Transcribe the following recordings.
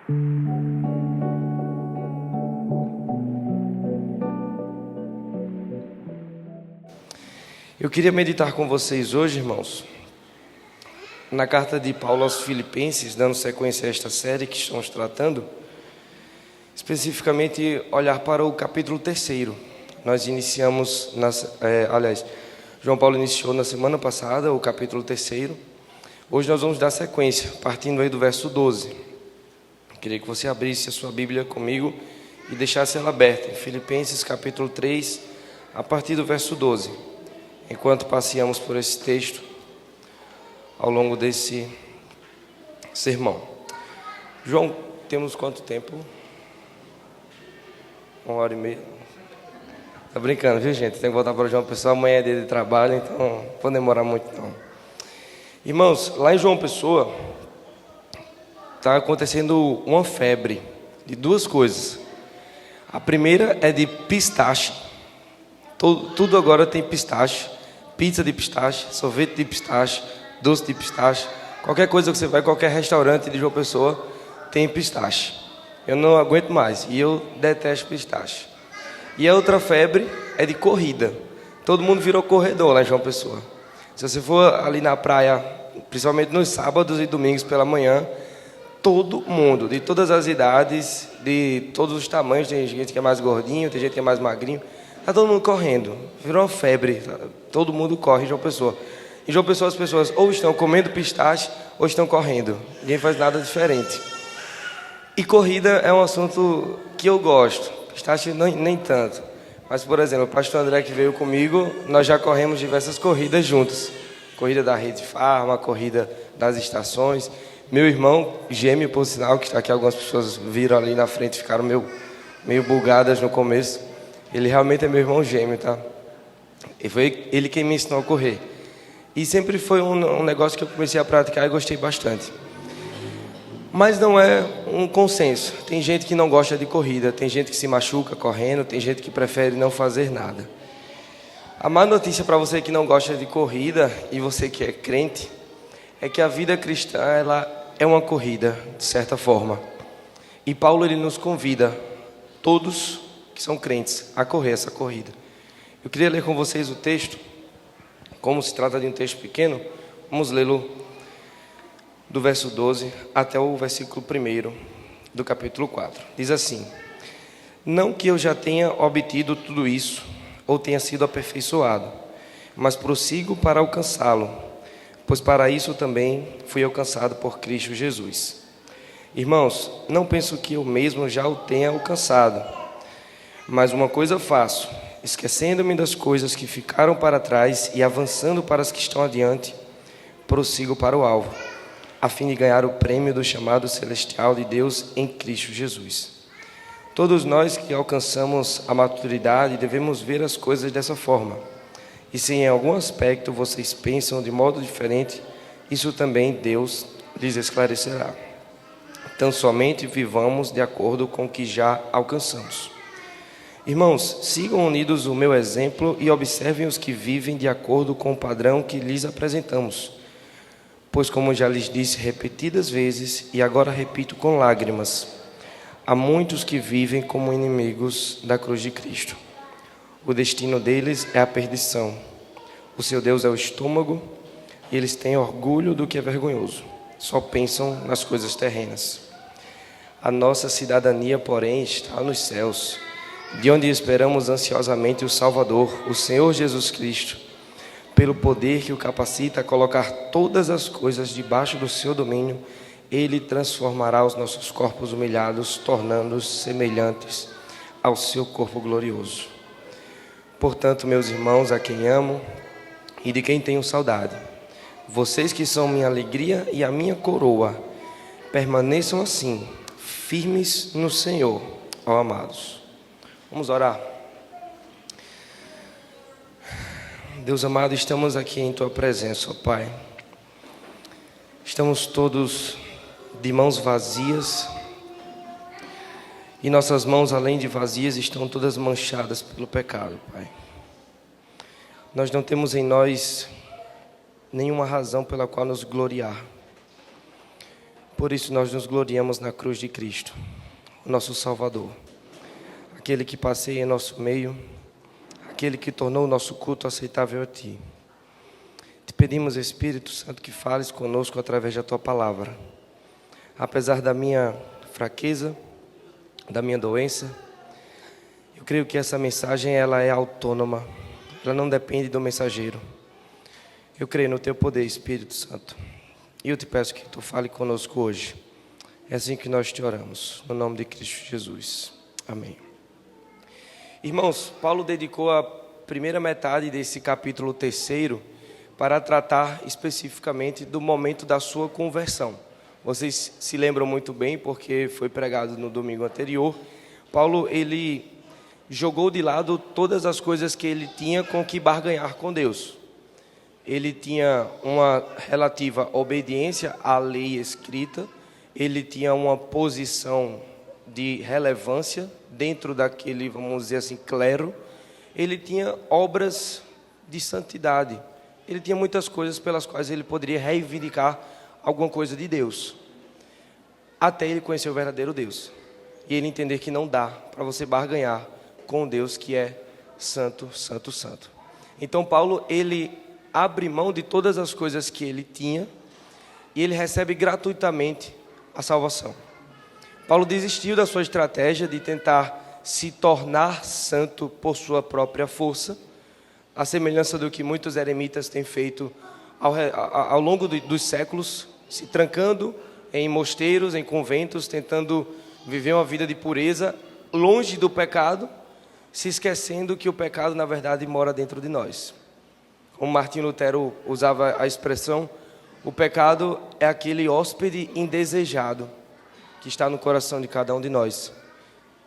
Eu queria meditar com vocês hoje, irmãos, na carta de Paulo aos Filipenses, dando sequência a esta série que estamos tratando, especificamente olhar para o capítulo 3. Nós iniciamos, João Paulo iniciou na semana passada o capítulo 3. Hoje nós vamos dar sequência, partindo aí do verso 12. Eu queria que você abrisse a sua Bíblia comigo e deixasse ela aberta, em Filipenses capítulo 3, a partir do verso 12. Enquanto passeamos por esse texto ao longo desse sermão. João, temos quanto tempo? 1h30. Tá brincando, viu, gente? Tem que voltar para o João Pessoa, amanhã é dia de trabalho, então não vou demorar muito não. Irmãos, lá em João Pessoa está acontecendo uma febre de duas coisas. A primeira é de pistache. Tudo agora tem pistache. Pizza de pistache, sorvete de pistache, doce de pistache. Qualquer coisa que você vai, qualquer restaurante de João Pessoa tem pistache. Eu não aguento mais e eu detesto pistache. E a outra febre é de corrida. Todo mundo virou corredor lá em João Pessoa. Se você for ali na praia, principalmente nos sábados e domingos pela manhã, todo mundo, de todas as idades, de todos os tamanhos, tem gente que é mais gordinho, tem gente que é mais magrinho, está todo mundo correndo, virou uma febre, todo mundo corre em João Pessoa. Em João Pessoa as pessoas ou estão comendo pistache ou estão correndo, ninguém faz nada diferente. E corrida é um assunto que eu gosto, pistache nem tanto. Mas, por exemplo, o pastor André que veio comigo, nós já corremos diversas corridas juntos. Corrida da Rede Farma, corrida das estações. Meu irmão gêmeo, por sinal, que está aqui, algumas pessoas viram ali na frente, ficaram meio bugadas no começo. Ele realmente é meu irmão gêmeo, tá? E foi ele quem me ensinou a correr. E sempre foi um negócio que eu comecei a praticar e gostei bastante. Mas não é um consenso. Tem gente que não gosta de corrida, tem gente que se machuca correndo, tem gente que prefere não fazer nada. A má notícia para você que não gosta de corrida e você que é crente é que a vida cristã, ela é uma corrida, de certa forma. E Paulo, ele nos convida, todos que são crentes, a correr essa corrida. Eu queria ler com vocês o texto. Como se trata de um texto pequeno, vamos lê-lo do verso 12 até o versículo 1 do capítulo 4. Diz assim: Não que eu já tenha obtido tudo isso, ou tenha sido aperfeiçoado, mas prossigo para alcançá-lo, pois para isso também fui alcançado por Cristo Jesus. Irmãos, não penso que eu mesmo já o tenha alcançado, mas uma coisa faço, esquecendo-me das coisas que ficaram para trás e avançando para as que estão adiante, prossigo para o alvo, a fim de ganhar o prêmio do chamado celestial de Deus em Cristo Jesus. Todos nós que alcançamos a maturidade devemos ver as coisas dessa forma. E se em algum aspecto vocês pensam de modo diferente, isso também Deus lhes esclarecerá. Então somente vivamos de acordo com o que já alcançamos. Irmãos, sigam unidos o meu exemplo e observem os que vivem de acordo com o padrão que lhes apresentamos. Pois, como já lhes disse repetidas vezes, e agora repito com lágrimas, há muitos que vivem como inimigos da cruz de Cristo. O destino deles é a perdição. O seu Deus é o estômago, e eles têm orgulho do que é vergonhoso. Só pensam nas coisas terrenas. A nossa cidadania, porém, está nos céus, de onde esperamos ansiosamente o Salvador, o Senhor Jesus Cristo, pelo poder que o capacita a colocar todas as coisas debaixo do seu domínio. Ele transformará os nossos corpos humilhados, tornando-os semelhantes ao seu corpo glorioso. Portanto, meus irmãos, a quem amo e de quem tenho saudade, vocês que são minha alegria e a minha coroa, permaneçam assim, firmes no Senhor, ó amados. Vamos orar. Deus amado, estamos aqui em Tua presença, ó Pai. Estamos todos de mãos vazias, e nossas mãos, além de vazias, estão todas manchadas pelo pecado, Pai. Nós não temos em nós nenhuma razão pela qual nos gloriar. Por isso nós nos gloriamos na cruz de Cristo, o nosso Salvador, aquele que passeia em nosso meio, aquele que tornou o nosso culto aceitável a Ti. Te pedimos, Espírito Santo, que fales conosco através da Tua palavra. Apesar da minha fraqueza, da minha doença, eu creio que essa mensagem ela é autônoma, ela não depende do mensageiro. Eu creio no Teu poder, Espírito Santo, e eu te peço que Tu fale conosco hoje. É assim que nós te oramos, no nome de Cristo Jesus. Amém. Irmãos, Paulo dedicou a primeira metade desse capítulo 3 para tratar especificamente do momento da sua conversão. Vocês se lembram muito bem, porque foi pregado no domingo anterior. Paulo, ele jogou de lado todas as coisas que ele tinha com que barganhar com Deus. Ele tinha uma relativa obediência à lei escrita, ele tinha uma posição de relevância dentro daquele, vamos dizer assim, clero. Ele tinha obras de santidade. Ele tinha muitas coisas pelas quais ele poderia reivindicar alguma coisa de Deus, até ele conhecer o verdadeiro Deus, e ele entender que não dá para você barganhar com Deus que é santo, santo, santo. Então Paulo, ele abre mão de todas as coisas que ele tinha, e ele recebe gratuitamente a salvação. Paulo desistiu da sua estratégia de tentar se tornar santo por sua própria força, a semelhança do que muitos eremitas têm feito ao longo dos séculos, se trancando em mosteiros, em conventos, tentando viver uma vida de pureza, longe do pecado, se esquecendo que o pecado, na verdade, mora dentro de nós. Como Martinho Lutero usava a expressão, o pecado é aquele hóspede indesejado que está no coração de cada um de nós.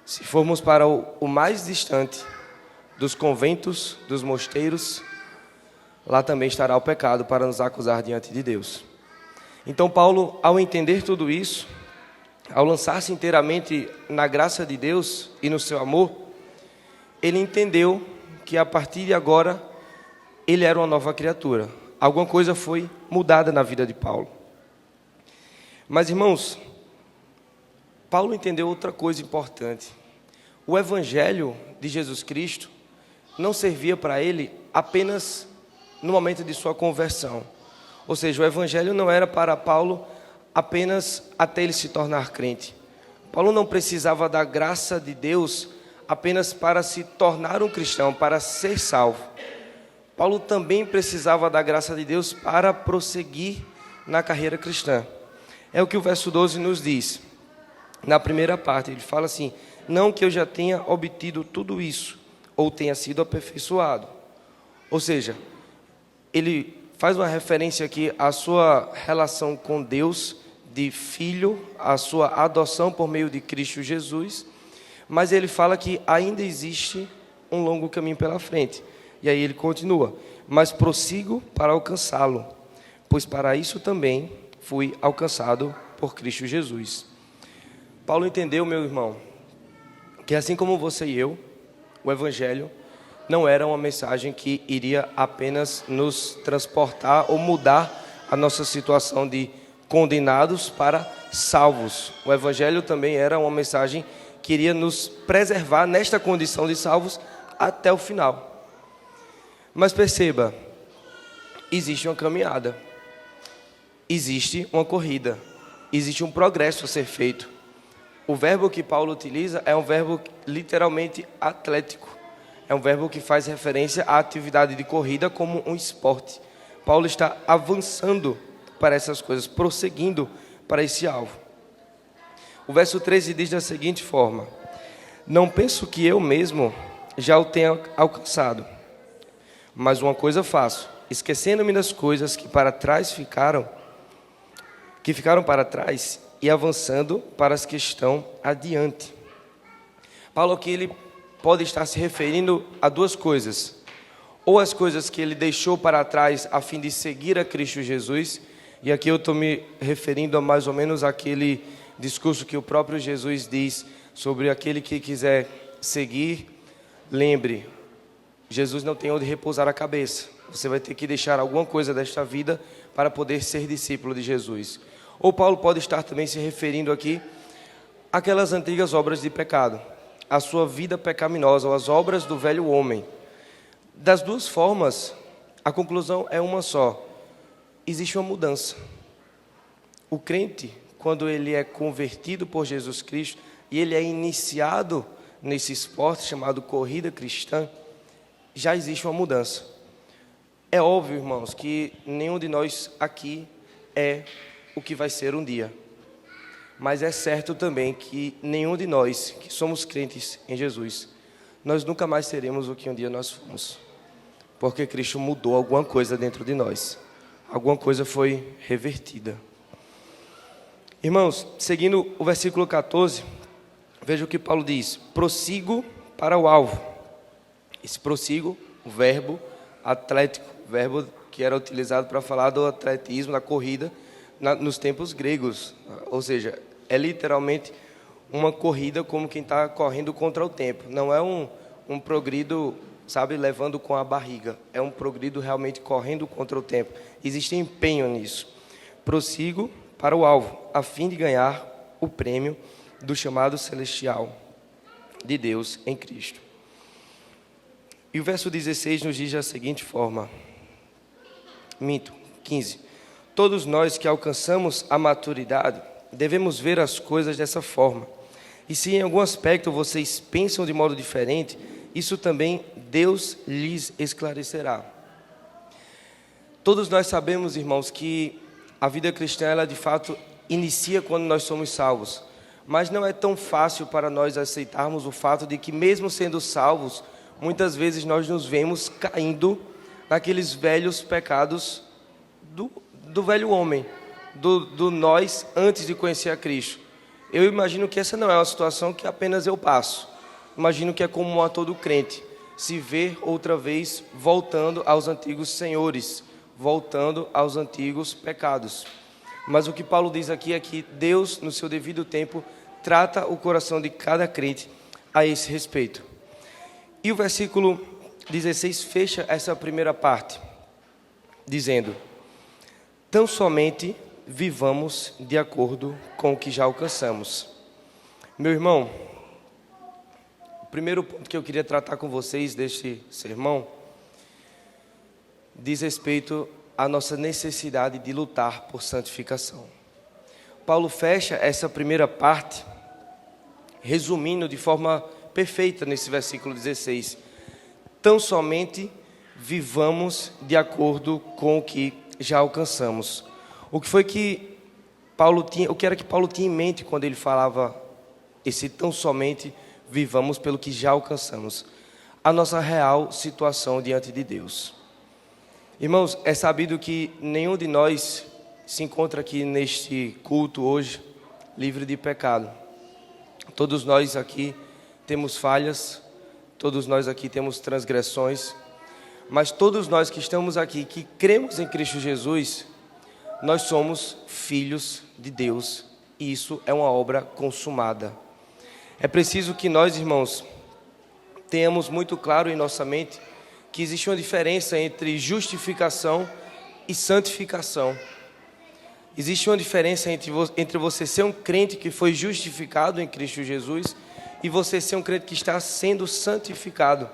Se formos para o mais distante dos conventos, dos mosteiros, lá também estará o pecado para nos acusar diante de Deus. Então Paulo, ao entender tudo isso, ao lançar-se inteiramente na graça de Deus e no seu amor, ele entendeu que a partir de agora ele era uma nova criatura. Alguma coisa foi mudada na vida de Paulo. Mas, irmãos, Paulo entendeu outra coisa importante. O evangelho de Jesus Cristo não servia para ele apenas no momento de sua conversão. Ou seja, o evangelho não era para Paulo apenas até ele se tornar crente. Paulo não precisava da graça de Deus apenas para se tornar um cristão, para ser salvo. Paulo também precisava da graça de Deus para prosseguir na carreira cristã. É o que o verso 12 nos diz. Na primeira parte, ele fala assim: não que eu já tenha obtido tudo isso, ou tenha sido aperfeiçoado. Ou seja, ele faz uma referência aqui à sua relação com Deus, de filho, à sua adoção por meio de Cristo Jesus, mas ele fala que ainda existe um longo caminho pela frente. E aí ele continua: mas prossigo para alcançá-lo, pois para isso também fui alcançado por Cristo Jesus. Paulo entendeu, meu irmão, que assim como você e eu, o evangelho não era uma mensagem que iria apenas nos transportar ou mudar a nossa situação de condenados para salvos. O evangelho também era uma mensagem que iria nos preservar nesta condição de salvos até o final. Mas perceba, existe uma caminhada, existe uma corrida, existe um progresso a ser feito. O verbo que Paulo utiliza é um verbo literalmente atlético. É um verbo que faz referência à atividade de corrida como um esporte. Paulo está avançando para essas coisas, prosseguindo para esse alvo. O verso 13 diz da seguinte forma: não penso que eu mesmo já o tenha alcançado, mas uma coisa faço, esquecendo-me das coisas que ficaram para trás, e avançando para as que estão adiante. Paulo aqui ele pode estar se referindo a duas coisas: ou as coisas que ele deixou para trás a fim de seguir a Cristo Jesus, e aqui eu estou me referindo a mais ou menos aquele discurso que o próprio Jesus diz sobre aquele que quiser seguir. Lembre, Jesus não tem onde repousar a cabeça. Você vai ter que deixar alguma coisa desta vida para poder ser discípulo de Jesus. Ou Paulo pode estar também se referindo aqui àquelas antigas obras de pecado, à sua vida pecaminosa, ou às obras do velho homem. Das duas formas, a conclusão é uma só: existe uma mudança. O crente, quando ele é convertido por Jesus Cristo e ele é iniciado nesse esporte chamado corrida cristã, já existe uma mudança. É óbvio, irmãos, que nenhum de nós aqui é o que vai ser um dia. Mas é certo também que nenhum de nós que somos crentes em Jesus, nós nunca mais seremos o que um dia nós fomos. Porque Cristo mudou alguma coisa dentro de nós. Alguma coisa foi revertida. Irmãos, seguindo o versículo 14, veja o que Paulo diz: prossigo para o alvo. Esse prossigo, o verbo atlético, verbo que era utilizado para falar do atletismo, da corrida, nos tempos gregos. Ou seja, é literalmente uma corrida como quem está correndo contra o tempo. Não é um progrido, sabe, levando com a barriga. É um progrido realmente correndo contra o tempo. Existe empenho nisso. Prossigo para o alvo, a fim de ganhar o prêmio do chamado celestial de Deus em Cristo. E o verso 16 nos diz da seguinte forma, 15. Todos nós que alcançamos a maturidade, devemos ver as coisas dessa forma. E se em algum aspecto vocês pensam de modo diferente, isso também Deus lhes esclarecerá. Todos nós sabemos, irmãos, que a vida cristã, ela de fato inicia quando nós somos salvos. Mas não é tão fácil para nós aceitarmos o fato de que, mesmo sendo salvos, muitas vezes nós nos vemos caindo naqueles velhos pecados do velho homem, do nós antes de conhecer a Cristo. Eu imagino que essa não é uma situação que apenas eu passo. Imagino que é comum a todo crente se ver outra vez voltando aos antigos senhores, voltando aos antigos pecados. Mas o que Paulo diz aqui é que Deus, no seu devido tempo, trata o coração de cada crente a esse respeito. E o versículo 16 fecha essa primeira parte, dizendo: tão somente vivamos de acordo com o que já alcançamos. Meu irmão, o primeiro ponto que eu queria tratar com vocês deste sermão diz respeito à nossa necessidade de lutar por santificação. Paulo fecha essa primeira parte resumindo de forma perfeita nesse versículo 16: tão somente vivamos de acordo com o que já alcançamos. O que foi que Paulo tinha, o que era que Paulo tinha em mente quando ele falava esse tão somente vivamos pelo que já alcançamos? A nossa real situação diante de Deus. Irmãos, é sabido que nenhum de nós se encontra aqui neste culto hoje livre de pecado. Todos nós aqui temos falhas, todos nós aqui temos transgressões, mas todos nós que estamos aqui, que cremos em Cristo Jesus, nós somos filhos de Deus, e isso é uma obra consumada. É preciso que nós, irmãos, tenhamos muito claro em nossa mente que existe uma diferença entre justificação e santificação. Existe uma diferença entre você ser um crente que foi justificado em Cristo Jesus e você ser um crente que está sendo santificado.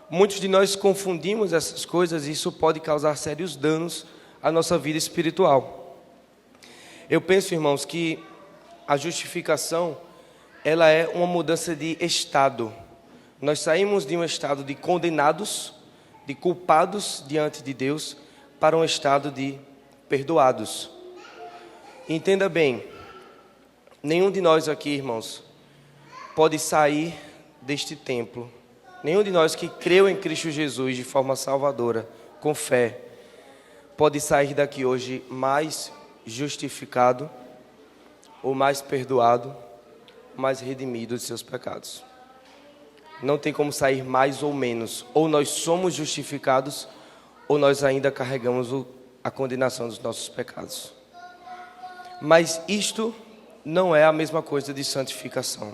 Muitos de nós confundimos essas coisas e isso pode causar sérios danos à nossa vida espiritual. Eu penso, irmãos, que a justificação, ela é uma mudança de estado. Nós saímos de um estado de condenados, de culpados diante de Deus, para um estado de perdoados. Entenda bem, nenhum de nós aqui, irmãos, pode sair deste templo. Nenhum de nós que creu em Cristo Jesus de forma salvadora, com fé, pode sair daqui hoje mais justificado, ou mais perdoado, mais redimido de seus pecados. Não tem como sair mais ou menos. Ou nós somos justificados, ou nós ainda carregamos a condenação dos nossos pecados. Mas isto não é a mesma coisa de santificação.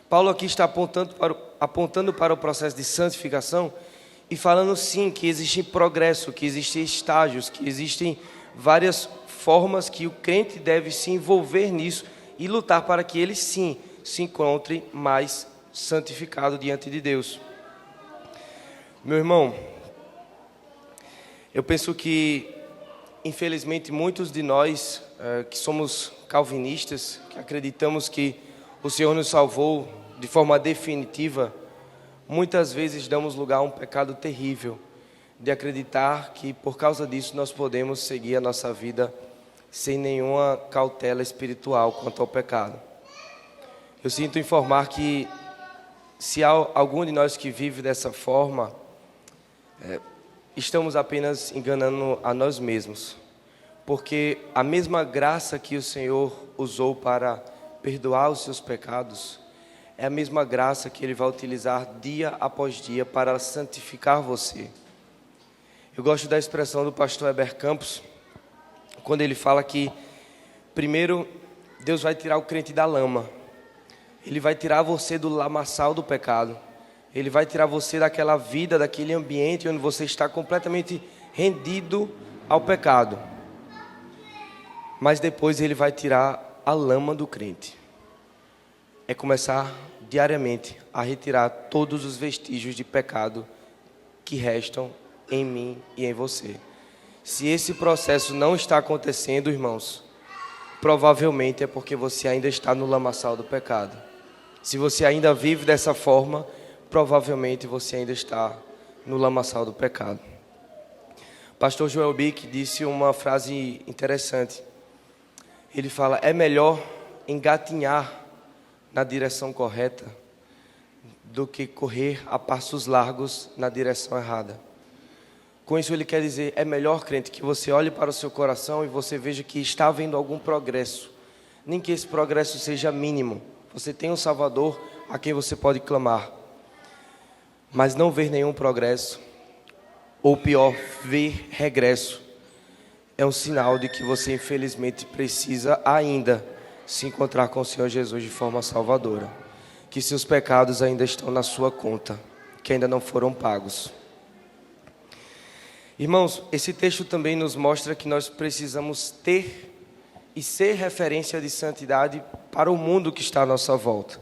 Paulo aqui está apontando para o processo de santificação e falando sim que existe progresso, que existem estágios, que existem várias formas que o crente deve se envolver nisso e lutar para que ele sim se encontre mais santificado diante de Deus. Meu irmão, eu penso que, infelizmente, muitos de nós que somos calvinistas, que acreditamos que o Senhor nos salvou de forma definitiva, muitas vezes damos lugar a um pecado terrível, de acreditar que por causa disso nós podemos seguir a nossa vida sem nenhuma cautela espiritual quanto ao pecado. Eu sinto informar que se há algum de nós que vive dessa forma, estamos apenas enganando a nós mesmos, porque a mesma graça que o Senhor usou para perdoar os seus pecados é a mesma graça que Ele vai utilizar dia após dia para santificar você. Eu gosto da expressão do pastor Heber Campos, quando ele fala que primeiro Deus vai tirar o crente da lama, Ele vai tirar você do lamaçal do pecado, Ele vai tirar você daquela vida, daquele ambiente onde você está completamente rendido ao pecado. Mas depois Ele vai tirar a lama do crente. É começar diariamente a retirar todos os vestígios de pecado que restam em mim e em você. Se esse processo não está acontecendo, irmãos, provavelmente é porque você ainda está no lamaçal do pecado. Se você ainda vive dessa forma, provavelmente você ainda está no lamaçal do pecado. Pastor Joel Bick disse uma frase interessante. Ele fala: é melhor engatinhar na direção correta do que correr a passos largos na direção errada. Com isso ele quer dizer, é melhor, crente, que você olhe para o seu coração e você veja que está havendo algum progresso, nem que esse progresso seja mínimo. Você tem um Salvador a quem você pode clamar, mas não ver nenhum progresso, ou pior, ver regresso, é um sinal de que você infelizmente precisa ainda se encontrar com o Senhor Jesus de forma salvadora, que seus pecados ainda estão na sua conta, que ainda não foram pagos. Irmãos, esse texto também nos mostra que nós precisamos ter e ser referência de santidade para o mundo que está à nossa volta.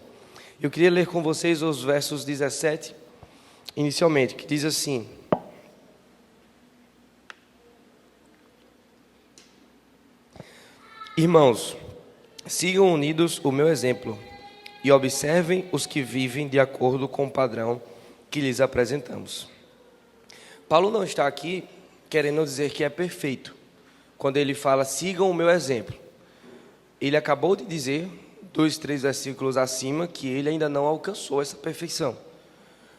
Eu queria ler com vocês os versos 17, inicialmente, que diz assim: irmãos, sigam unidos o meu exemplo e observem os que vivem de acordo com o padrão que lhes apresentamos. Paulo não está aqui querendo dizer que é perfeito, quando ele fala, sigam o meu exemplo. Ele acabou de dizer, 2, 3 versículos acima, que ele ainda não alcançou essa perfeição.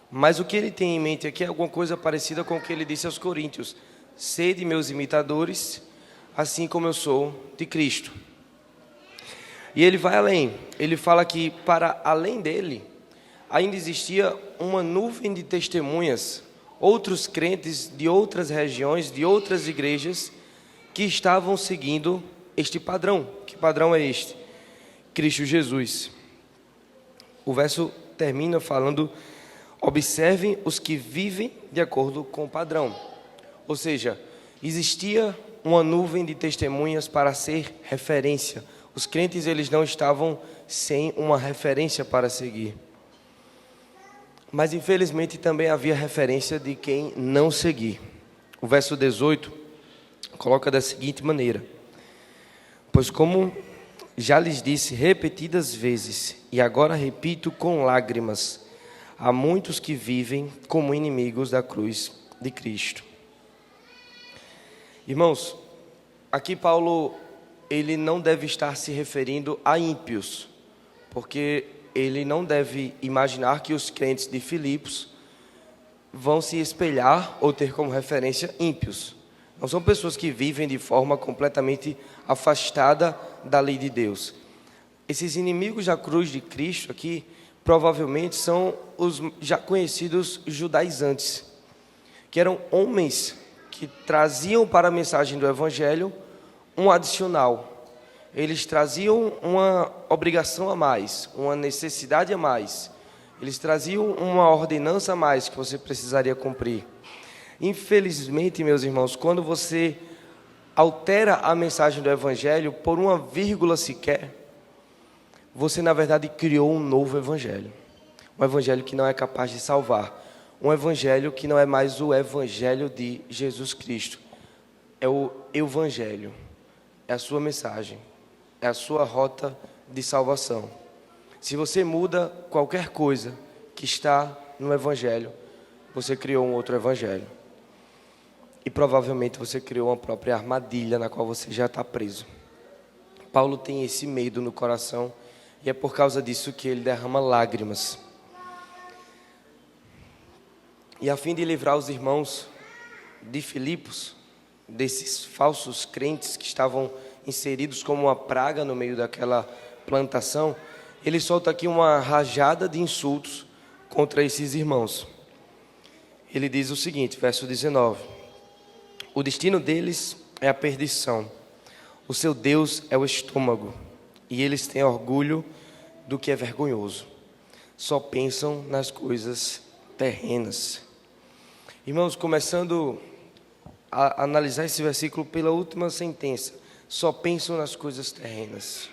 Mas o que ele tem em mente aqui é alguma coisa parecida com o que ele disse aos coríntios: sede meus imitadores, assim como eu sou de Cristo. E ele vai além, ele fala que para além dele, ainda existia uma nuvem de testemunhas, outros crentes de outras regiões, de outras igrejas, que estavam seguindo este padrão. Que padrão é este? Cristo Jesus. O verso termina falando, observem os que vivem de acordo com o padrão. Ou seja, existia uma nuvem de testemunhas para ser referência. Os crentes, eles não estavam sem uma referência para seguir. Mas infelizmente também havia referência de quem não seguir. O verso 18 coloca da seguinte maneira: pois como já lhes disse repetidas vezes, e agora repito com lágrimas, há muitos que vivem como inimigos da cruz de Cristo. Irmãos, aqui Paulo, ele não deve estar se referindo a ímpios, porque ele não deve imaginar que os crentes de Filipos vão se espelhar ou ter como referência ímpios. Não são pessoas que vivem de forma completamente afastada da lei de Deus. Esses inimigos da cruz de Cristo aqui, provavelmente são os já conhecidos judaizantes, que eram homens que traziam para a mensagem do Evangelho um adicional. Eles traziam uma obrigação a mais, uma necessidade a mais. Eles traziam uma ordenança a mais que você precisaria cumprir. Infelizmente, meus irmãos, quando você altera a mensagem do Evangelho por uma vírgula sequer, você na verdade criou um novo Evangelho. Um Evangelho que não é capaz de salvar. Um Evangelho que não é mais o Evangelho de Jesus Cristo. É o Evangelho. É a sua mensagem. É a sua rota de salvação. Se você muda qualquer coisa que está no Evangelho, você criou um outro Evangelho. E provavelmente você criou uma própria armadilha na qual você já está preso. Paulo tem esse medo no coração e é por causa disso que ele derrama lágrimas. E a fim de livrar os irmãos de Filipos, desses falsos crentes que estavam inseridos como uma praga no meio daquela plantação, ele solta aqui uma rajada de insultos contra esses irmãos. Ele diz o seguinte, verso 19: o destino deles é a perdição, o seu Deus é o estômago, e eles têm orgulho do que é vergonhoso. Só pensam nas coisas terrenas. Irmãos, começando a analisar esse versículo pela última sentença, só pensam nas coisas terrenas.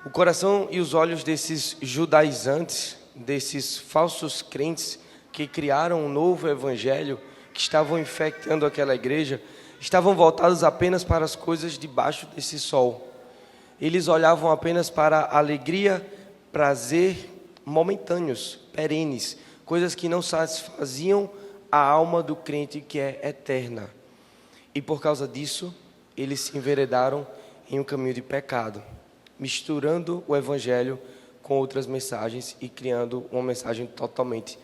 O coração e os olhos desses judaizantes, desses falsos crentes que criaram um novo evangelho, que estavam infectando aquela igreja, estavam voltados apenas para as coisas debaixo desse sol. Eles olhavam apenas para alegria, prazer momentâneos, perenes, coisas que não satisfaziam a alma do crente que é eterna. E por causa disso, eles se enveredaram em um caminho de pecado, misturando o evangelho com outras mensagens e criando uma mensagem totalmente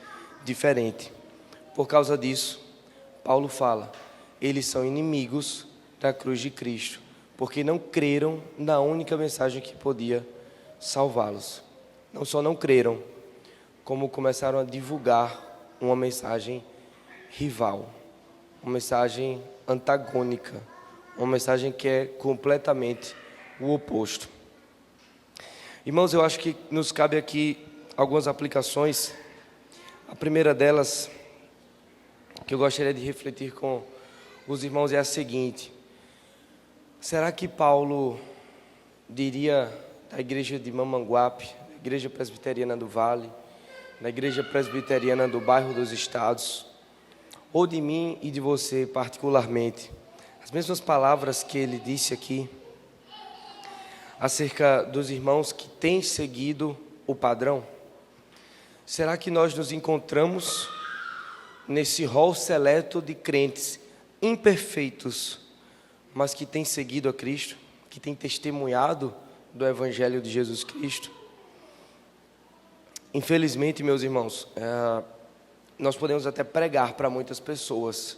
diferente. Por causa disso, Paulo fala, eles são inimigos da cruz de Cristo, porque não creram na única mensagem que podia salvá-los. Não só não creram, como começaram a divulgar uma mensagem rival, uma mensagem antagônica, uma mensagem que é completamente o oposto. Irmãos, eu acho que nos cabe aqui algumas aplicações. A primeira delas, que eu gostaria de refletir com os irmãos, é a seguinte: será que Paulo diria da igreja de Mamanguape, da igreja presbiteriana do Vale, da igreja presbiteriana do bairro dos Estados, ou de mim e de você particularmente, as mesmas palavras que ele disse aqui, acerca dos irmãos que têm seguido o padrão? Será que nós nos encontramos nesse rol seleto de crentes imperfeitos, mas que têm seguido a Cristo, que têm testemunhado do Evangelho de Jesus Cristo? Infelizmente, meus irmãos, nós podemos até pregar para muitas pessoas.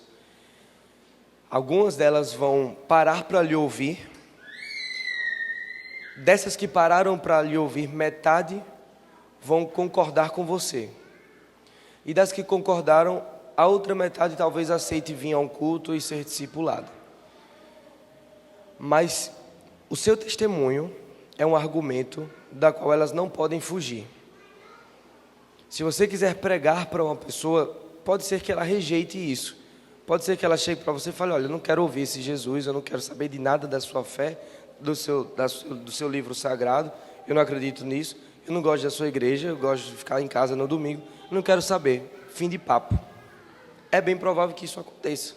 Algumas delas vão parar para lhe ouvir. Dessas que pararam para lhe ouvir, metade vão concordar com você. E das que concordaram, a outra metade talvez aceite vir a um culto e ser discipulado. Mas o seu testemunho é um argumento da qual elas não podem fugir. Se você quiser pregar para uma pessoa, pode ser que ela rejeite isso. Pode ser que ela chegue para você e fale, olha, eu não quero ouvir esse Jesus, eu não quero saber de nada da sua fé, do seu livro sagrado, eu não acredito nisso, eu não gosto da sua igreja, eu gosto de ficar em casa no domingo, não quero saber, fim de papo. É bem provável que isso aconteça,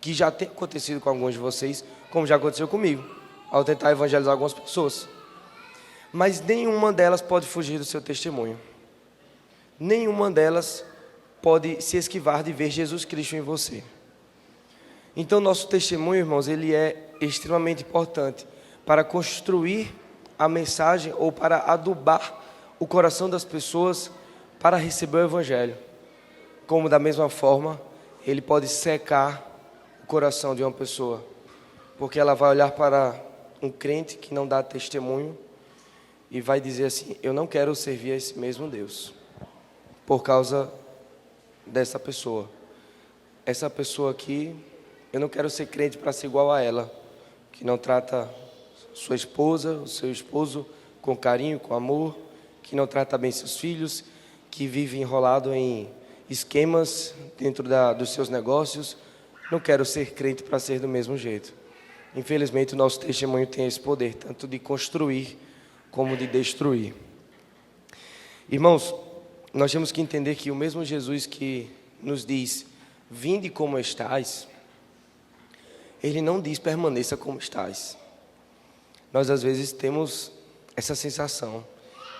que já tenha acontecido com alguns de vocês, como já aconteceu comigo, ao tentar evangelizar algumas pessoas. Mas nenhuma delas pode fugir do seu testemunho. Nenhuma delas pode se esquivar de ver Jesus Cristo em você. Então, nosso testemunho, irmãos, ele é extremamente importante para construir a mensagem ou para adubar o coração das pessoas para receber o Evangelho. Como da mesma forma, ele pode secar o coração de uma pessoa, porque ela vai olhar para um crente que não dá testemunho e vai dizer assim, eu não quero servir a esse mesmo Deus, por causa dessa pessoa. Essa pessoa aqui, eu não quero ser crente para ser igual a ela, que não trata sua esposa, o seu esposo com carinho, com amor, que não trata bem seus filhos, que vive enrolado em esquemas dentro dos seus negócios. Não quero ser crente para ser do mesmo jeito. infelizmente, o nosso testemunho tem esse poder, tanto de construir como de destruir. Irmãos, nós temos que entender que o mesmo Jesus que nos diz, vinde como estais, Ele não diz, permaneça como estais. Nós, às vezes, temos essa sensação,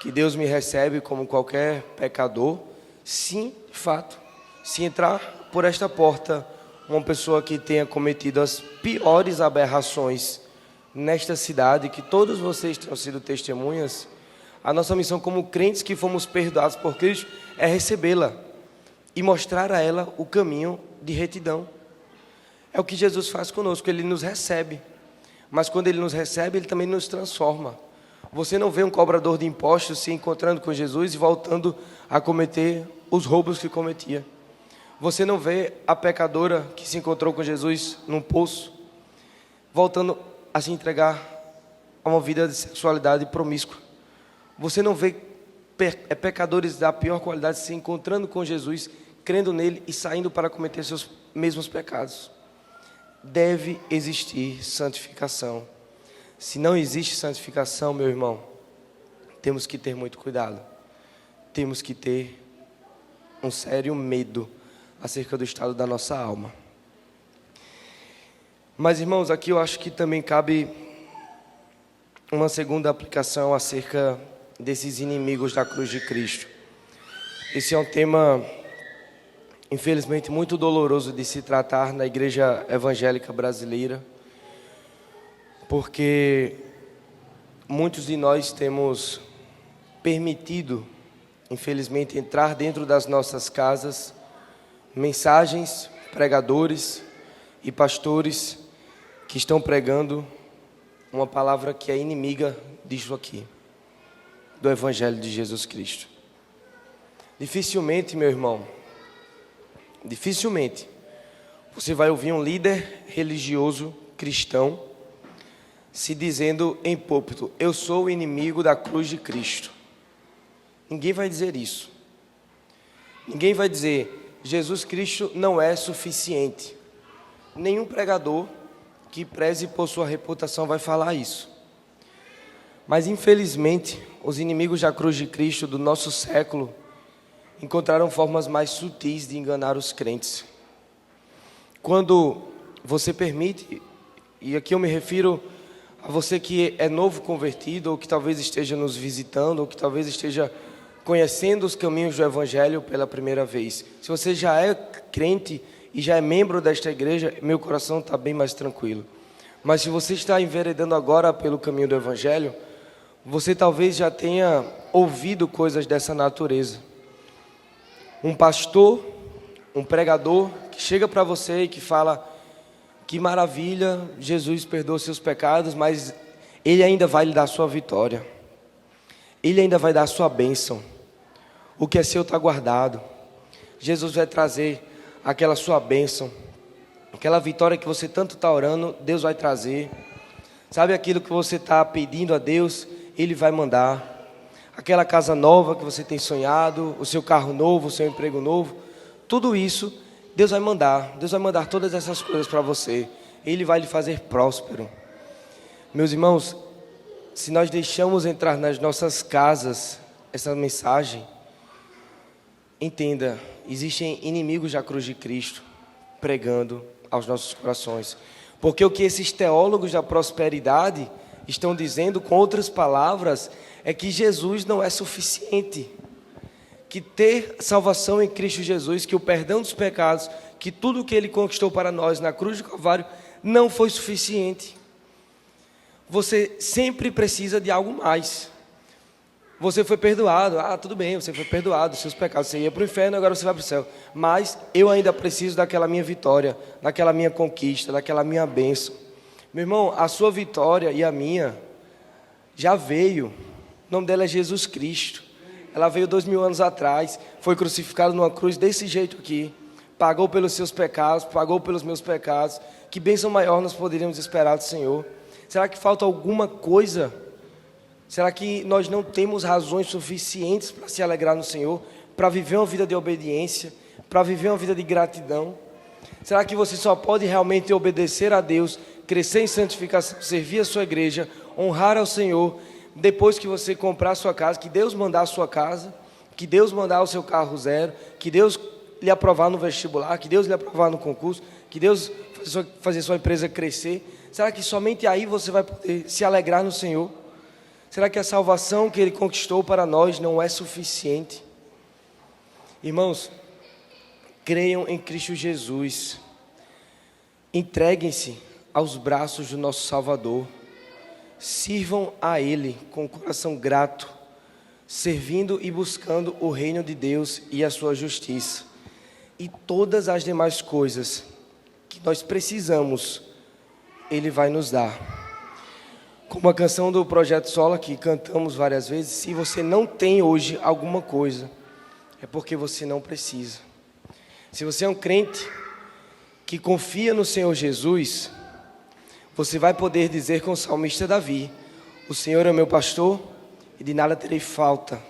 que Deus me recebe como qualquer pecador. Sim, de fato, se entrar por esta porta uma pessoa que tenha cometido as piores aberrações nesta cidade, que todos vocês tenham sido testemunhas, a nossa missão como crentes que fomos perdoados por Cristo é recebê-la e mostrar a ela o caminho de retidão. É o que Jesus faz conosco, Ele nos recebe, mas quando Ele nos recebe, Ele também nos transforma. Você não vê um cobrador de impostos se encontrando com Jesus e voltando a cometer os roubos que cometia. Você não vê a pecadora que se encontrou com Jesus num poço, voltando a se entregar a uma vida de sexualidade promíscua. Você não vê pecadores da pior qualidade se encontrando com Jesus, crendo nele e saindo para cometer seus mesmos pecados. Deve existir santificação. Se não existe santificação, meu irmão, temos que ter muito cuidado. Temos que ter um sério medo acerca do estado da nossa alma. Mas, irmãos, aqui eu acho que também cabe uma segunda aplicação acerca desses inimigos da cruz de Cristo. Esse é um tema, infelizmente, muito doloroso de se tratar na igreja evangélica brasileira, porque muitos de nós temos permitido, infelizmente, entrar dentro das nossas casas mensagens, pregadores e pastores que estão pregando uma palavra que é inimiga disso aqui, do Evangelho de Jesus Cristo. Dificilmente, meu irmão, dificilmente você vai ouvir um líder religioso cristão se dizendo em púlpito, eu sou o inimigo da cruz de Cristo. Ninguém vai dizer isso. Ninguém vai dizer, Jesus Cristo não é suficiente. Nenhum pregador que preze por sua reputação vai falar isso. Mas infelizmente, os inimigos da cruz de Cristo do nosso século encontraram formas mais sutis de enganar os crentes. Quando você permite, e aqui eu me refiro a você que é novo convertido, ou que talvez esteja nos visitando, ou que talvez esteja conhecendo os caminhos do Evangelho pela primeira vez. Se você já é crente e já é membro desta igreja, meu coração está bem mais tranquilo. Mas se você está enveredando agora pelo caminho do Evangelho, você talvez já tenha ouvido coisas dessa natureza. Um pastor, um pregador, que chega para você e que fala, que maravilha, Jesus perdoa seus pecados, mas Ele ainda vai lhe dar a sua vitória. Ele ainda vai dar a sua bênção. O que é seu está guardado. Jesus vai trazer aquela sua bênção, aquela vitória que você tanto está orando, Deus vai trazer. Sabe aquilo que você está pedindo a Deus, Ele vai mandar. Aquela casa nova que você tem sonhado, o seu carro novo, o seu emprego novo, tudo isso Deus vai mandar. Deus vai mandar todas essas coisas para você. Ele vai lhe fazer próspero. Meus irmãos, se nós deixamos entrar nas nossas casas essa mensagem, entenda, existem inimigos da cruz de Cristo pregando aos nossos corações. Porque o que esses teólogos da prosperidade estão dizendo, com outras palavras, é que Jesus não é suficiente. Que ter salvação em Cristo Jesus, que o perdão dos pecados, que tudo o que Ele conquistou para nós na cruz do Calvário, não foi suficiente. Você sempre precisa de algo mais. Você foi perdoado, tudo bem, você foi perdoado dos seus pecados, você ia para o inferno, agora você vai para o céu. Mas eu ainda preciso daquela minha vitória, daquela minha conquista, daquela minha bênção. Meu irmão, a sua vitória e a minha já veio. O nome dela é Jesus Cristo. Ela veio 2000 anos atrás, foi crucificada numa cruz desse jeito aqui. Pagou pelos seus pecados, pagou pelos meus pecados. Que bênção maior nós poderíamos esperar do Senhor? Será que falta alguma coisa? Será que nós não temos razões suficientes para se alegrar no Senhor? Para viver uma vida de obediência? Para viver uma vida de gratidão? Será que você só pode realmente obedecer a Deus crescer em santificação, servir a sua igreja, honrar ao Senhor, depois que você comprar a sua casa, que Deus mandar a sua casa, que Deus mandar o seu carro zero, que Deus lhe aprovar no vestibular, que Deus lhe aprovar no concurso, que Deus fazer sua empresa crescer. Será que somente aí você vai poder se alegrar no Senhor? Será que a salvação que Ele conquistou para nós não é suficiente? Irmãos, creiam em Cristo Jesus. Entreguem-se aos braços do nosso Salvador. Sirvam a Ele com o coração grato, servindo e buscando o reino de Deus e a sua justiça. E todas as demais coisas que nós precisamos, Ele vai nos dar. Como a canção do Projeto Sola, que cantamos várias vezes, se você não tem hoje alguma coisa, é porque você não precisa. Se você é um crente que confia no Senhor Jesus, você vai poder dizer com o salmista Davi: o Senhor é meu pastor e de nada terei falta.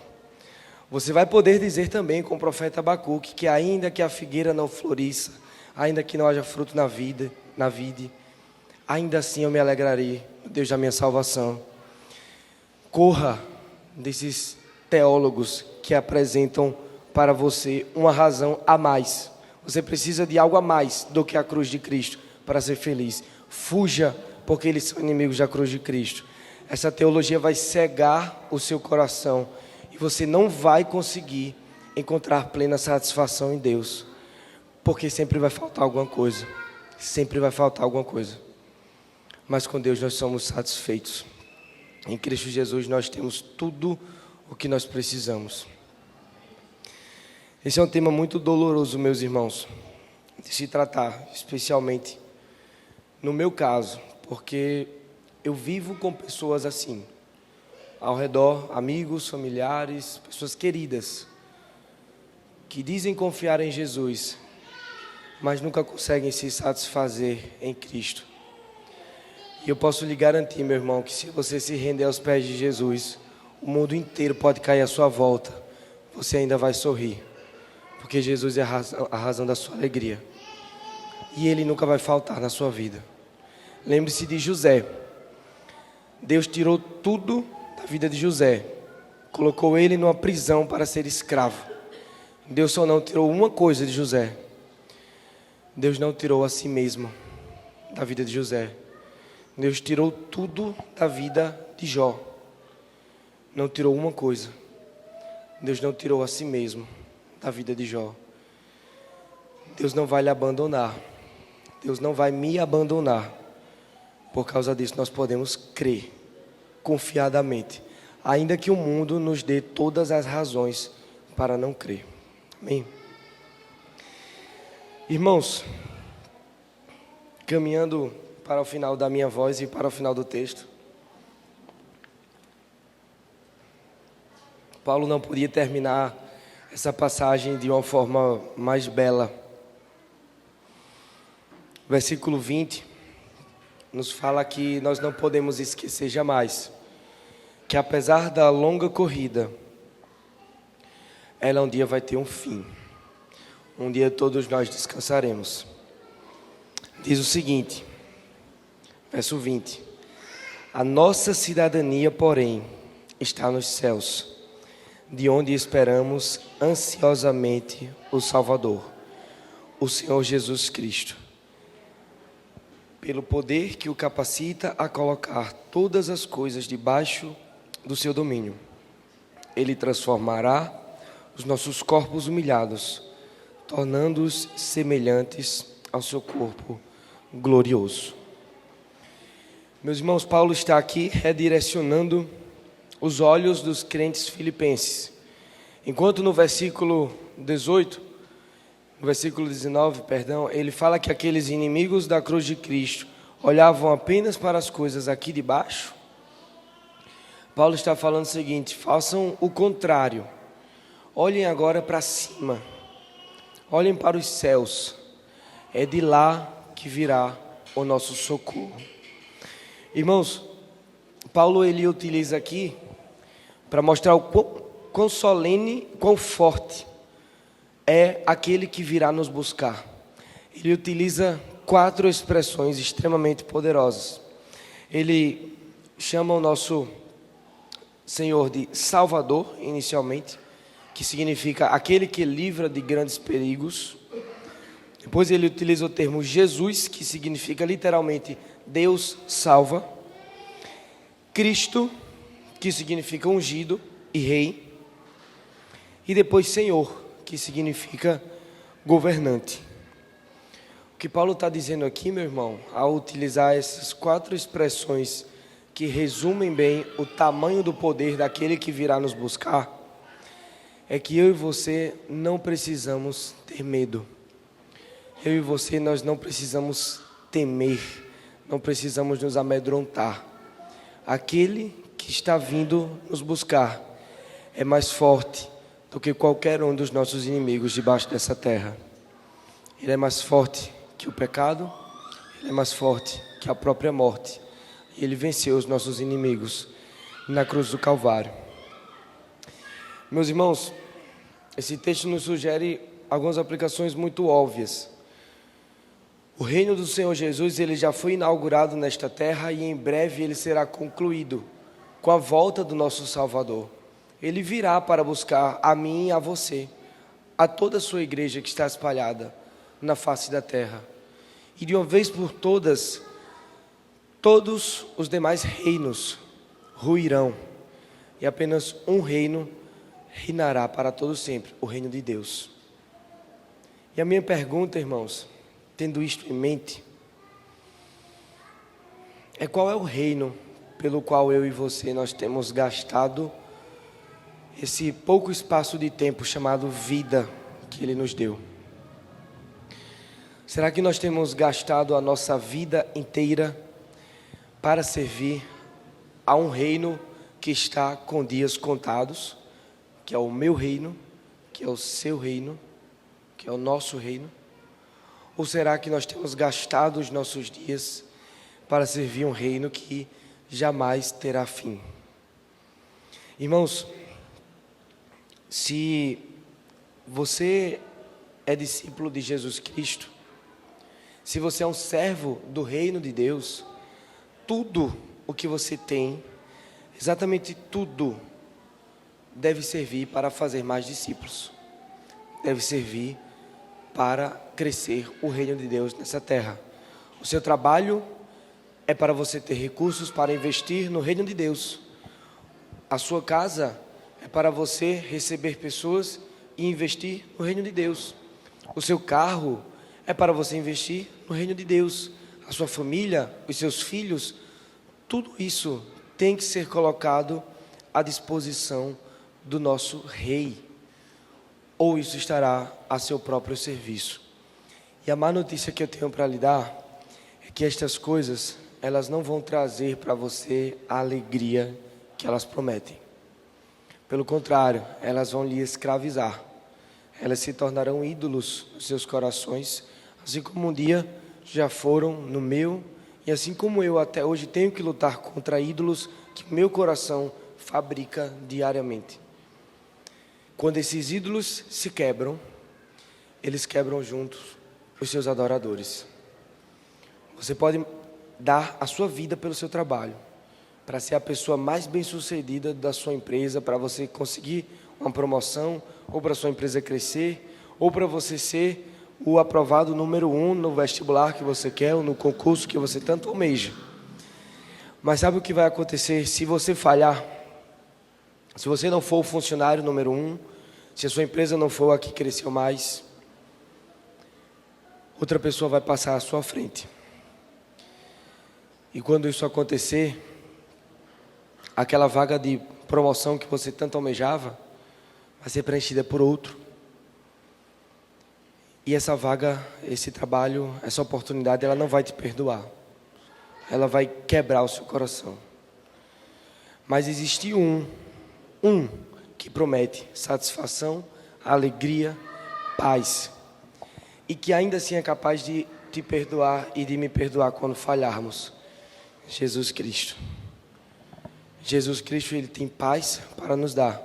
Você vai poder dizer também com o profeta Abacuque que ainda que a figueira não floresça, ainda que não haja fruto na vide, ainda assim eu me alegrarei, Deus da minha salvação. Corra desses teólogos que apresentam para você uma razão a mais. Você precisa de algo a mais do que a cruz de Cristo para ser feliz. Fuja, porque eles são inimigos da cruz de Cristo. Essa teologia vai cegar o seu coração e você não vai conseguir encontrar plena satisfação em Deus, porque sempre vai faltar alguma coisa. Sempre vai faltar alguma coisa. Mas com Deus nós somos satisfeitos. Em Cristo Jesus nós temos tudo o que nós precisamos. Esse é um tema muito doloroso, meus irmãos, de se tratar, especialmente no meu caso, porque eu vivo com pessoas assim, ao redor, amigos, familiares, pessoas queridas, que dizem confiar em Jesus, mas nunca conseguem se satisfazer em Cristo. E eu posso lhe garantir, meu irmão, que se você se render aos pés de Jesus, o mundo inteiro pode cair à sua volta, você ainda vai sorrir, porque Jesus é a razão da sua alegria. E Ele nunca vai faltar na sua vida. Lembre-se de José. Deus tirou tudo da vida de José. Colocou ele numa prisão para ser escravo. Deus só não tirou uma coisa de José. Deus não tirou a si mesmo da vida de José. Deus tirou tudo da vida de Jó. Não tirou uma coisa. Deus não tirou a si mesmo da vida de Jó. Deus não vai lhe abandonar. Deus não vai me abandonar. Por causa disso nós podemos crer confiadamente, ainda que o mundo nos dê todas as razões para não crer. Amém? Irmãos, caminhando para o final da minha voz e para o final do texto, Paulo não podia terminar essa passagem de uma forma mais bela. Versículo 20 nos fala que nós não podemos esquecer jamais que apesar da longa corrida, ela um dia vai ter um fim. Um dia todos nós descansaremos. Diz o seguinte, verso 20: a nossa cidadania, porém, está nos céus, de onde esperamos ansiosamente o Salvador, o Senhor Jesus Cristo. Pelo poder que o capacita a colocar todas as coisas debaixo do seu domínio, Ele transformará os nossos corpos humilhados, tornando-os semelhantes ao seu corpo glorioso. Meus irmãos, Paulo está aqui redirecionando os olhos dos crentes filipenses. Enquanto no versículo 18, no versículo 19, ele fala que aqueles inimigos da cruz de Cristo olhavam apenas para as coisas aqui de baixo. Paulo está falando o seguinte: façam o contrário. Olhem agora para cima. Olhem para os céus. É de lá que virá o nosso socorro. Irmãos, Paulo ele utiliza aqui para mostrar o quão solene, quão forte é aquele que virá nos buscar. Ele utiliza 4 expressões extremamente poderosas. Ele chama o nosso Senhor de Salvador, inicialmente, que significa aquele que livra de grandes perigos. Depois ele utiliza o termo Jesus, que significa literalmente Deus salva. Cristo, que significa ungido e rei. E depois Senhor, que significa governante. O que Paulo está dizendo aqui, meu irmão, ao utilizar essas 4 expressões que resumem bem o tamanho do poder daquele que virá nos buscar, é que eu e você não precisamos ter medo. Eu e você, nós não precisamos temer, não precisamos nos amedrontar. Aquele que está vindo nos buscar é mais forte do que qualquer um dos nossos inimigos debaixo dessa terra. Ele é mais forte que o pecado, ele é mais forte que a própria morte. E ele venceu os nossos inimigos na cruz do Calvário. Meus irmãos, esse texto nos sugere algumas aplicações muito óbvias. O reino do Senhor Jesus, ele já foi inaugurado nesta terra e em breve ele será concluído com a volta do nosso Salvador. Ele virá para buscar a mim e a você, a toda a sua igreja que está espalhada na face da terra. E de uma vez por todas, todos os demais reinos ruirão, e apenas um reino reinará para todo sempre, o reino de Deus. E a minha pergunta, irmãos, tendo isto em mente, é qual é o reino pelo qual eu e você nós temos gastado esse pouco espaço de tempo chamado vida que Ele nos deu? Será que nós temos gastado a nossa vida inteira para servir a um reino que está com dias contados, que é o meu reino, que é o seu reino, que é o nosso reino? Ou será que nós temos gastado os nossos dias para servir um reino que jamais terá fim? Irmãos, se você é discípulo de Jesus Cristo, se você é um servo do reino de Deus, tudo o que você tem, exatamente tudo, deve servir para fazer mais discípulos. Deve servir para crescer o reino de Deus nessa terra. O seu trabalho é para você ter recursos para investir no reino de Deus. A sua casa é para você receber pessoas e investir no reino de Deus. O seu carro é para você investir no reino de Deus. A sua família, os seus filhos, tudo isso tem que ser colocado à disposição do nosso rei, ou isso estará a seu próprio serviço. E a má notícia que eu tenho para lhe dar é que estas coisas, elas não vão trazer para você a alegria que elas prometem. Pelo contrário, elas vão lhe escravizar. Elas se tornarão ídolos nos seus corações, assim como um dia já foram no meu, e assim como eu até hoje tenho que lutar contra ídolos que meu coração fabrica diariamente. Quando esses ídolos se quebram, eles quebram juntos os seus adoradores. Você pode dar a sua vida pelo seu trabalho, para ser a pessoa mais bem-sucedida da sua empresa, para você conseguir uma promoção, ou para a sua empresa crescer, ou para você ser o aprovado número 1 no vestibular que você quer, ou no concurso que você tanto almeja. Mas sabe o que vai acontecer se você falhar? Se você não for o funcionário número 1, se a sua empresa não for a que cresceu mais, outra pessoa vai passar à sua frente. E quando isso acontecer, aquela vaga de promoção que você tanto almejava vai ser preenchida por outro. E essa vaga, esse trabalho, essa oportunidade, ela não vai te perdoar. Ela vai quebrar o seu coração. Mas existe um que promete satisfação, alegria, paz. E que ainda assim é capaz de te perdoar e de me perdoar quando falharmos. Jesus Cristo. Jesus Cristo, Ele tem paz para nos dar.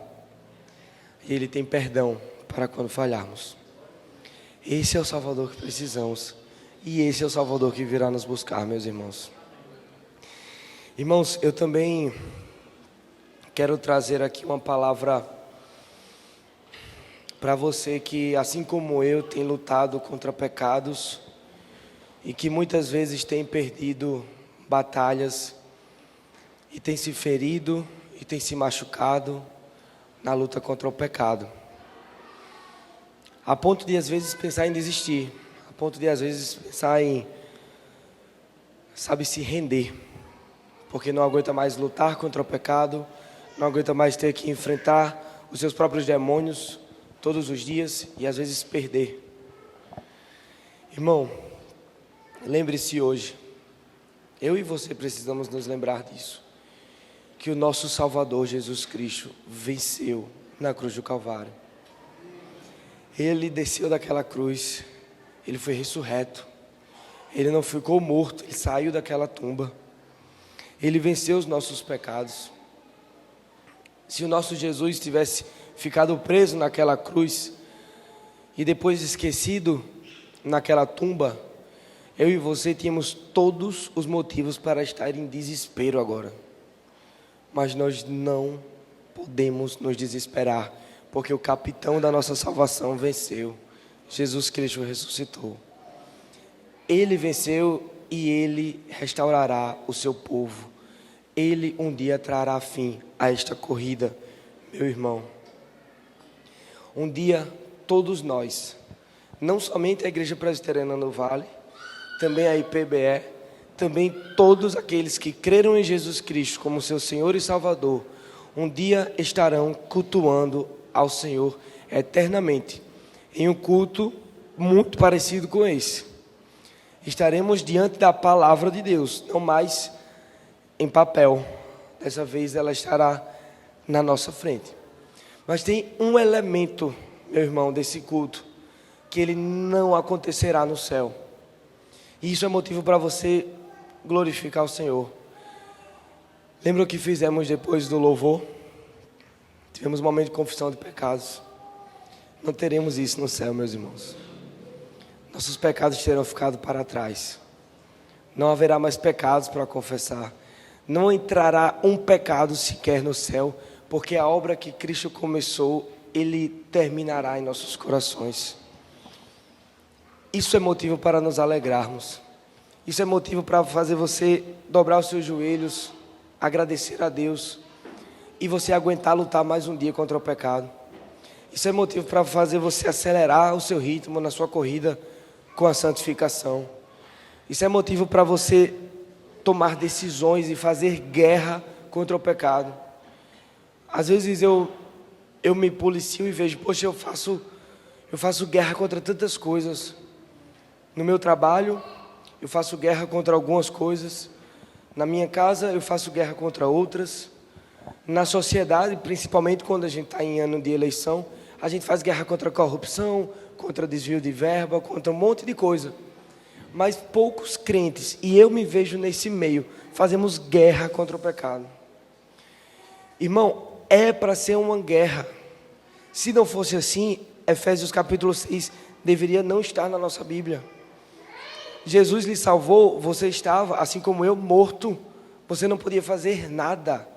E Ele tem perdão para quando falharmos. Esse é o Salvador que precisamos. E esse é o Salvador que virá nos buscar, meus irmãos. Irmãos, eu também quero trazer aqui uma palavra para você que, assim como eu, tem lutado contra pecados e que muitas vezes tem perdido batalhas e tem se ferido e tem se machucado na luta contra o pecado. A ponto de às vezes pensar em desistir, a ponto de às vezes pensar em, se render, porque não aguenta mais lutar contra o pecado, não aguenta mais ter que enfrentar os seus próprios demônios todos os dias e às vezes perder. Irmão, lembre-se hoje, eu e você precisamos nos lembrar disso, que o nosso Salvador Jesus Cristo venceu na cruz do Calvário. Ele desceu daquela cruz, ele foi ressurreto, ele não ficou morto, ele saiu daquela tumba, ele venceu os nossos pecados. Se o nosso Jesus tivesse ficado preso naquela cruz e depois esquecido naquela tumba, eu e você tínhamos todos os motivos para estar em desespero agora. Mas nós não podemos nos desesperar, porque o capitão da nossa salvação venceu. Jesus Cristo ressuscitou. Ele venceu e Ele restaurará o seu povo. Ele um dia trará fim a esta corrida, meu irmão. Um dia todos nós, não somente a Igreja Presbiteriana no Vale, também a IPBE, também todos aqueles que creram em Jesus Cristo como seu Senhor e Salvador, um dia estarão cultuando ao Senhor eternamente, em um culto muito parecido com esse. Estaremos diante da palavra de Deus, não mais em papel. Dessa vez ela estará na nossa frente. Mas tem um elemento, meu irmão, desse culto, que ele não acontecerá no céu. E isso é motivo para você glorificar o Senhor. Lembra o que fizemos depois do louvor? Tivemos um momento de confissão de pecados. Não teremos isso no céu, meus irmãos. Nossos pecados terão ficado para trás. Não haverá mais pecados para confessar. Não entrará um pecado sequer no céu, porque a obra que Cristo começou, Ele terminará em nossos corações. Isso é motivo para nos alegrarmos. Isso é motivo para fazer você dobrar os seus joelhos, agradecer a Deus e você aguentar lutar mais um dia contra o pecado. Isso é motivo para fazer você acelerar o seu ritmo na sua corrida com a santificação. Isso é motivo para você tomar decisões e fazer guerra contra o pecado. Às vezes eu me policio e vejo, poxa, eu faço guerra contra tantas coisas. No meu trabalho, eu faço guerra contra algumas coisas. Na minha casa, eu faço guerra contra outras. Na sociedade, principalmente quando a gente está em ano de eleição, a gente faz guerra contra a corrupção, contra desvio de verba, contra um monte de coisa. Mas poucos crentes, e eu me vejo nesse meio, fazemos guerra contra o pecado. Irmão, é para ser uma guerra. Se não fosse assim, Efésios capítulo 6 deveria não estar na nossa Bíblia. Jesus lhe salvou, você estava, assim como eu, morto. Você não podia fazer nada.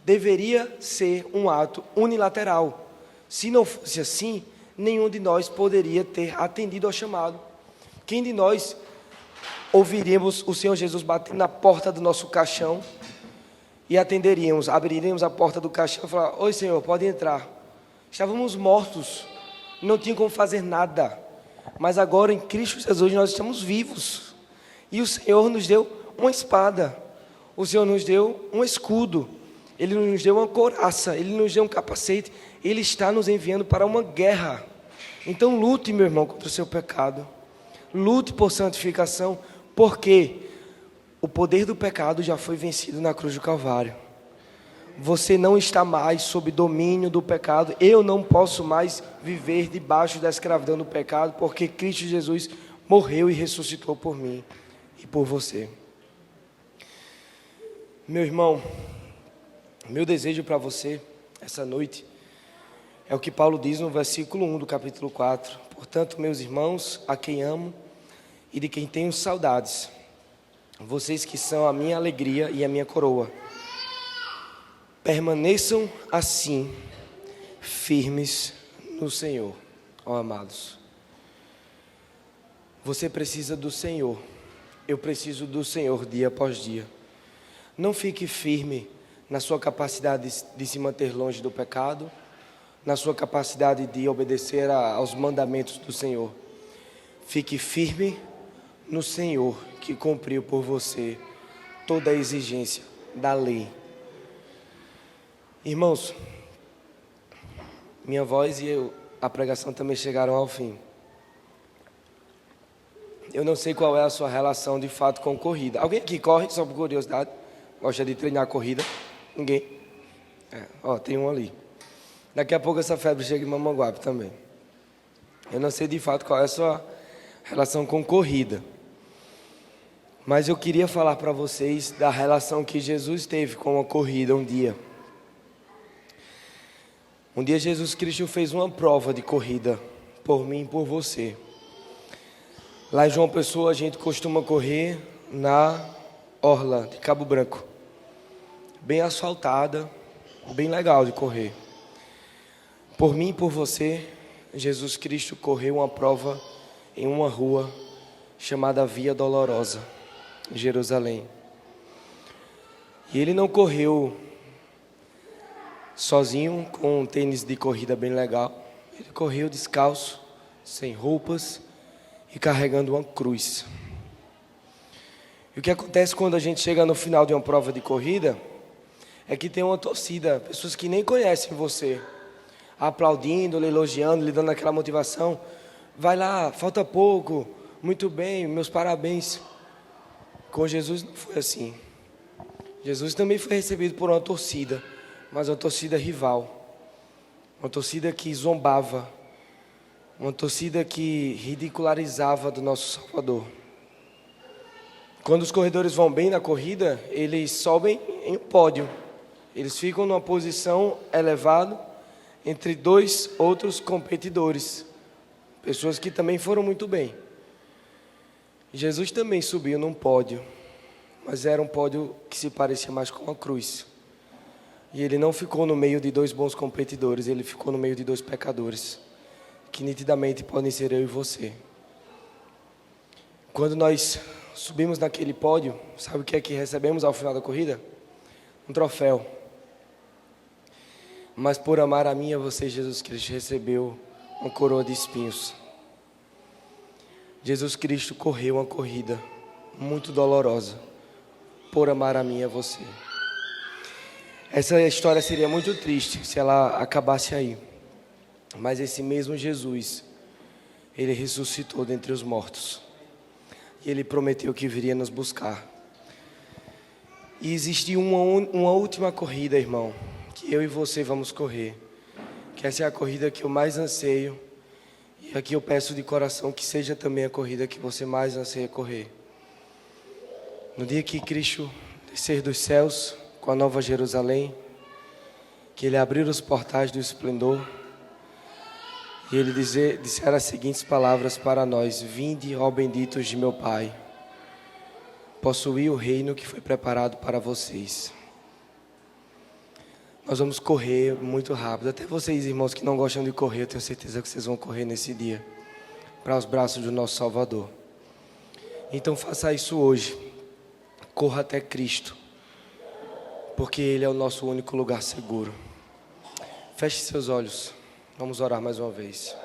Deveria ser um ato unilateral. Se não fosse assim, nenhum de nós poderia ter atendido ao chamado. Quem de nós ouviríamos o Senhor Jesus batendo na porta do nosso caixão e atenderíamos, abriríamos a porta do caixão e falar: oi Senhor, pode entrar. Estávamos mortos, não tinha como fazer nada, mas agora em Cristo Jesus nós estamos vivos, e o Senhor nos deu uma espada, o Senhor nos deu um escudo, Ele nos deu uma couraça, Ele nos deu um capacete, Ele está nos enviando para uma guerra. Então lute, meu irmão, contra o seu pecado, lute por santificação, porque o poder do pecado já foi vencido na cruz do Calvário. Você não está mais sob domínio do pecado. Eu não posso mais viver debaixo da escravidão do pecado, porque Cristo Jesus morreu e ressuscitou por mim e por você. Meu irmão, meu desejo para você essa noite é o que Paulo diz no versículo 1 do capítulo 4. Portanto, meus irmãos, a quem amo e de quem tenho saudades, vocês que são a minha alegria e a minha coroa. Permaneçam assim, firmes no Senhor, ó amados. Você precisa do Senhor, eu preciso do Senhor dia após dia. Não fique firme na sua capacidade de se manter longe do pecado, na sua capacidade de obedecer aos mandamentos do Senhor. Fique firme no Senhor, que cumpriu por você toda a exigência da lei. Irmãos, minha voz e a pregação também chegaram ao fim. Eu não sei qual é a sua relação de fato com corrida. Alguém aqui corre, só por curiosidade? Gosta de treinar corrida? Ninguém? Tem um ali. Daqui a pouco essa febre chega em Mamanguape também. Eu não sei de fato qual é a sua relação com corrida. Mas eu queria falar para vocês da relação que Jesus teve com a corrida um dia. Um dia Jesus Cristo fez uma prova de corrida por mim e por você. Lá em João Pessoa a gente costuma correr na orla de Cabo Branco. Bem asfaltada, bem legal de correr. Por mim e por você, Jesus Cristo correu uma prova em uma rua chamada Via Dolorosa, em Jerusalém. E ele não correu sozinho, com um tênis de corrida bem legal. Ele correu descalço, sem roupas e carregando uma cruz. E o que acontece quando a gente chega no final de uma prova de corrida é que tem uma torcida, pessoas que nem conhecem você, aplaudindo, lhe elogiando, lhe dando aquela motivação. Vai lá, falta pouco, muito bem, meus parabéns. Com Jesus não foi assim. Jesus também foi recebido por uma torcida, mas uma torcida rival, uma torcida que zombava, uma torcida que ridicularizava do nosso Salvador. Quando os corredores vão bem na corrida, eles sobem em um pódio, eles ficam numa posição elevada entre dois outros competidores, pessoas que também foram muito bem. Jesus também subiu num pódio, mas era um pódio que se parecia mais com uma cruz. E ele não ficou no meio de dois bons competidores, ele ficou no meio de dois pecadores, que nitidamente podem ser eu e você. Quando nós subimos naquele pódio, sabe o que é que recebemos ao final da corrida? Um troféu. Mas por amar a mim e a você, Jesus Cristo recebeu uma coroa de espinhos. Jesus Cristo correu uma corrida muito dolorosa por amar a mim e a você. Essa história seria muito triste se ela acabasse aí. Mas esse mesmo Jesus, ele ressuscitou dentre os mortos. E ele prometeu que viria nos buscar. E existe uma última corrida, irmão, que eu e você vamos correr. Que essa é a corrida que eu mais anseio. E aqui eu peço de coração que seja também a corrida que você mais anseia correr. No dia que Cristo descer dos céus com a nova Jerusalém, que ele abrir os portais do esplendor, e ele disser as seguintes palavras para nós: vinde, ó benditos de meu Pai, possuir o reino que foi preparado para vocês. Nós vamos correr muito rápido. Até vocês, irmãos, que não gostam de correr, eu tenho certeza que vocês vão correr nesse dia para os braços do nosso Salvador. Então faça isso hoje. Corra até Cristo, porque Ele é o nosso único lugar seguro. Feche seus olhos. Vamos orar mais uma vez.